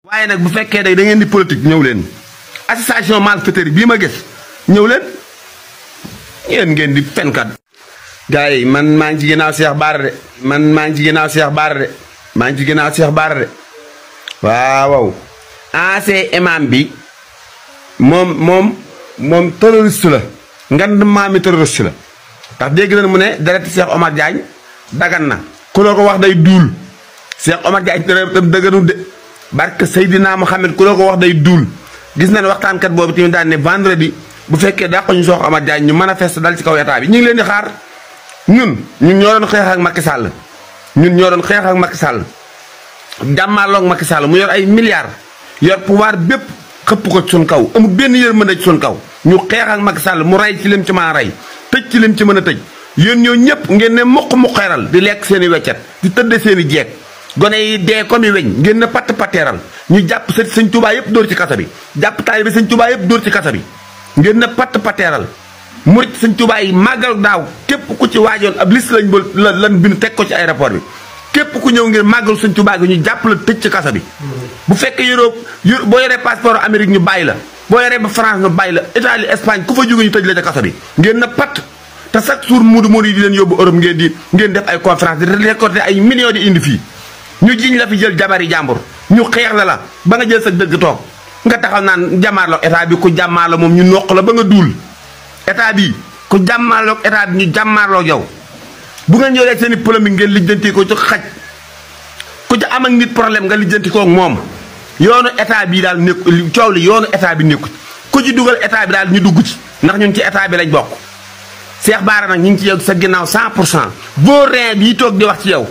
waaye nag bu fekkee da ngeen di politique ñëw leen association malfaiteurs bii ma gis ñëw leen yéen ngeen di fenkat. gars yi man maa ngi ci ginnaaw Cheikh Bara de maa ngi ci ginnaaw Cheikh Bara de waaw ancien imam bi moom terroriste la ngand maami terroriste la ndax dégg nañ mu ne dereti Cheikh Omar Diagne dagan na ku la ko wax day duul Cheikh Omar Diagne deretam dëgganul de barke Seydina Mohamed ku la ko wax day duul gis nañ waxtaankat boobu tamit daan ne vendredi bu fekkee dàq ñu Cheikh Omar Diagne ñu manifeste dal ci kaw état bi ñu ngi leen di xaar ñun ñoo doon xeex ak Macky Sall jàmmaaloog Macky Sall mu yor ay milliards yor pouvoir bépp xëpp ko ci suñ kaw amul benn yërmande ci suñ kaw ñu xeex ak Macky Sall mu rey ci lim ci mën a rey tëj ci lim ci mën a tëj yéen ñoo ñëpp ngeen ne mu xeeral di lekk seen i weccet di tëdde seen i jeeg gone yi dee comme i weñ ngeen ne patteeral ñu jàpp sëñ Touba yëpp dóor ci kasa bi jàpp taalibe sëñ Touba yëpp dóor ci kasa bi ngeen ne patteeral murit sëñ Touba yi màggal daaw képp ku ci waajoon ab liste lan bind teg ko ci aéroport bi képp ku ñëw ngir màggal sëñ Touba gi ñu jàpp la tëj ci kasa bi bu fekkee boo yoree passeport Amérique ñu bàyyi la boo yoree ba France ñu bàyyi la Italie Espagne ku fa jóge ñu tëj la ca kasa bi ngeen na patt te chaque jour muudu yi di leen yóbbu Europe ngeen def ay conférence di récolter ay millions di indi fii ñu jiñ la fi jël jabari jàmbur ñu xeex la ba nga jël sa dëgg toog nga taxaw naan jàmmaarloog état bi ku jàmmaarloo moom ñu noq la ba nga duul état bi ku jàmmaarloog état bi ñu jàmmaarloog yow bu ngeen ñëwee seen i polémique ngeen lijjanti ko ci xaj ku ci am ak nit problème nga lijjanti ko ak moom yoonu état bi daal nekk coow li yoonu état bi nekku ku ci dugal état bi daal ñu dugg ci ndax ñun ci état bi lañ bokk. Cheikh Bara nag ñu ngi ci yow sa ginnaaw 100% boo reen bii toog di wax ci yow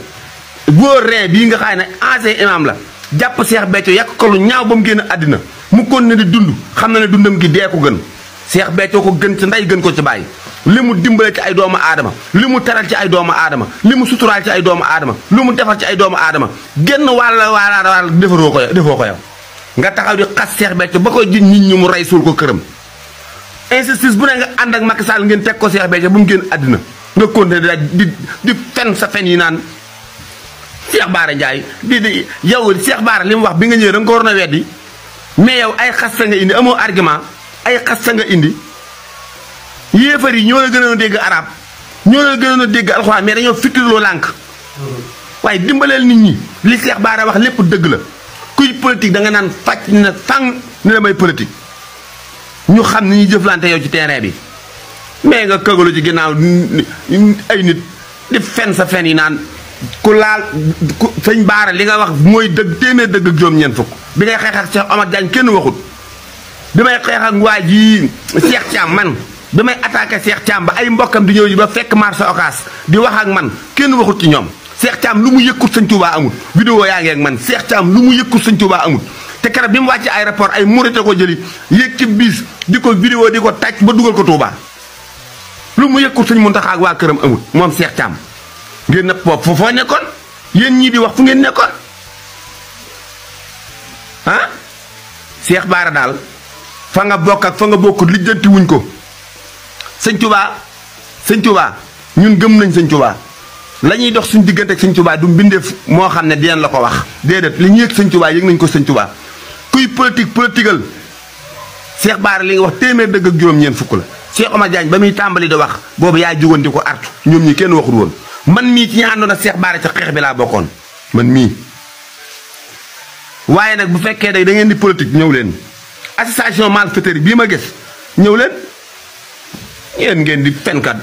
boo reen bii nga xam ne ancien imam la jàpp Cheikh Béthio yàq ko lu ñaaw ba mu génn àddina mu kon ne di dund xam na ne dundam gi dee ko gën Cheikh Béthio ko gën ci ndey gën ko ci bàyyi. li mu dimbale ci ay doomu aadama li mu teral ci ay doomu aadama li mu suturaal ci ay doomu aadama li mu defal ci ay doomu aadama génn wàll defoo ko yow nga taxaw di xas Cheikh Béthio ba koy ji nit ñi mu rey suul ko këram injustice bu ne nga ànd ak Macky Sall ngeen teg ko Cheikh Béthio bu mu génn àddina nga continuer di fen sa fen yi naan Cheikh Bara Ndiaye yow Cheikh Bara li mu wax bi nga ñëwee da nga ko waroon a weddi mais yow ay xas sa nga indi amoo argument ay xas sa nga indi yéefar yi ñoo la gënoon a dégg arab ñoo la gënoon a dégg alxuraan mais dañoo fikirloo lànk waaye dimbaleel nit ñi li Cheikh Bara wax lépp dëgg la kuy politique da nga naan fàcc na fang ne damay politique ñu xam ni ñuy jëflante yow ci terrain bi mais nga këgalu ci ginnaaw ay nit di fen sa fen yi naan ku laal sëñ Bara li nga wax mooy dëgg téeméer dëgg ak juróom-ñeent fukk bi ngay xeex ak Cheikh Omar Diagne kenn waxut bi may xeex ak waa ji Cheikh Thiam man bi may attaqué Cheikh Thiam ba ay mbokkam di ñëw ba fekk marché Ocass di wax ak man kenn waxut ci ñoom Cheikh Thiam lu mu yëkkut sëñ Touba amul vidéo yaa ngi ak man Cheikh Thiam lu mu yëkkut sëñ Touba amul te keroog bi mu wàcc aéroport ay murite ko jëli yéeg ci bis di ko vidéo di ko tàcc ba dugal ko Touba lu mu yëkkut sëñ Mountakha ak waa këram amul moom Cheikh Thiam ngeen nag foofu foo nekkoon yéen ñii di wax fu ngeen nekkoon ah Cheikh Bara daal fa nga bokk ak fa nga bokkut lijjanti wuñ ko sëñ Touba ñun gëm nañ sëñ Touba la ñuy dox suñ diggante ak sëñ Touba du mbindeef moo xam ne dinañ la ko wax déedéet li ñu yëg sëñ Touba yëg nañ ko sëñ Touba kuy politiqueal Cheikh Bara li nga wax téeméer dëgg ak juróom-ñeent fukk la Cheikh Omar Diagne ba muy tàmbali di wax boobu yaa jugoon di ko artu ñoom ñi kenn waxul woon man mii ci ñi àndoon ak Cheikh Bara ca xeex bi laa bokkoon man mii waaye nag bu fekkee da ngeen di politique ñëw leen association malfaiteurs bii ma gis ñëw leen yéen ngeen di fenkat